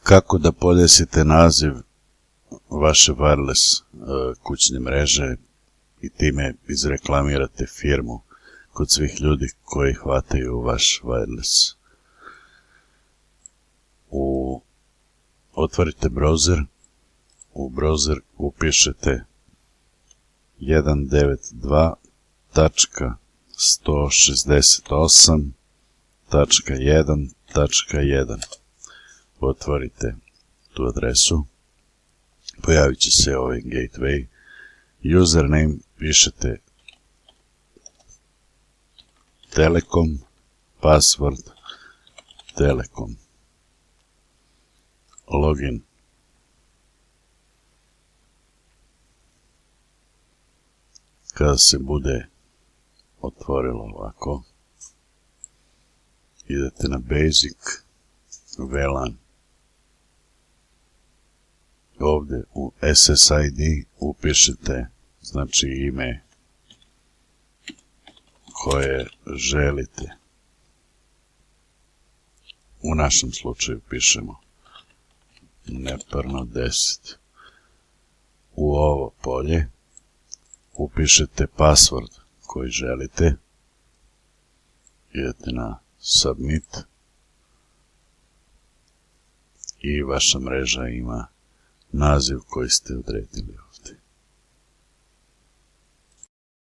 Kako da podesite naziv vaše wireless kućne mreže i time izreklamirate firmu kod svih ljudi koji hvataju vaš wireless. Otvorite browser, u browser upišete 192.168.1.1. Otvorite tu adresu, pojavit će se ovaj gateway, username pišete Telekom, password Telekom, login. Kada se bude otvorilo ovako, idete na Basic, VLAN. Ovdje u SSID upišete, znači ime koje želite. U našem slučaju pišemo neparno 10. U ovo polje upišete password koji želite, idete na submit i vaša mreža ima naziv koji ste odredili.